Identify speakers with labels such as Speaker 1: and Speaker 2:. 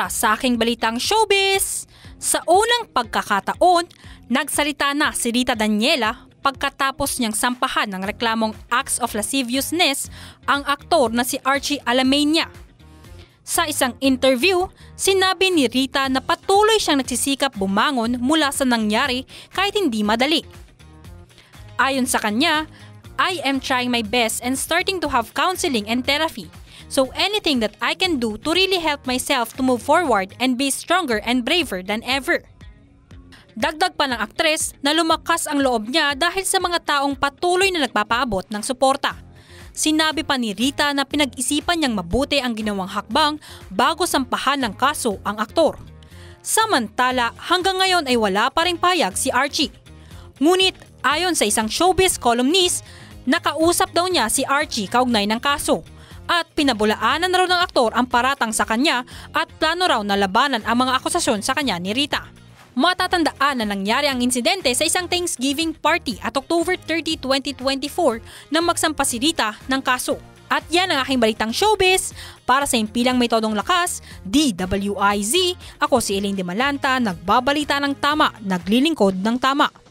Speaker 1: Para sa aking balitang showbiz, sa unang pagkakataon, nagsalita na si Rita Daniela pagkatapos niyang sampahan ng reklamong acts of lasciviousness ang aktor na si Archie Alamania. Sa isang interview, sinabi ni Rita na patuloy siyang nagsisikap bumangon mula sa nangyari kahit hindi madali. Ayon sa kanya, I am trying my best and starting to have counseling and therapy. So anything that I can do to really help myself to move forward and be stronger and braver than ever. Dagdag pa ng aktres na lumakas ang loob niya dahil sa mga taong patuloy na nagpapaabot ng suporta. Sinabi pa ni Rita na pinag-isipan niyang mabuti ang ginawang hakbang bago sampahan ng kaso ang aktor. Samantala, hanggang ngayon ay wala pa ring payag si Archie. Ngunit ayon sa isang showbiz columnist, nakausap daw niya si Archie kaugnay ng kaso. At pinabulaanan na raw ng aktor ang paratang sa kanya at plano raw na labanan ang mga akusasyon sa kanya ni Rita. Matatandaan na nangyari ang insidente sa isang Thanksgiving party at October 30, 2024 nang magsampa si Rita ng kaso. At yan ang aking balitang showbiz. Para sa impilang may todong lakas, DWIZ, ako si Elaine De Malanta, nagbabalita ng tama, naglilingkod ng tama.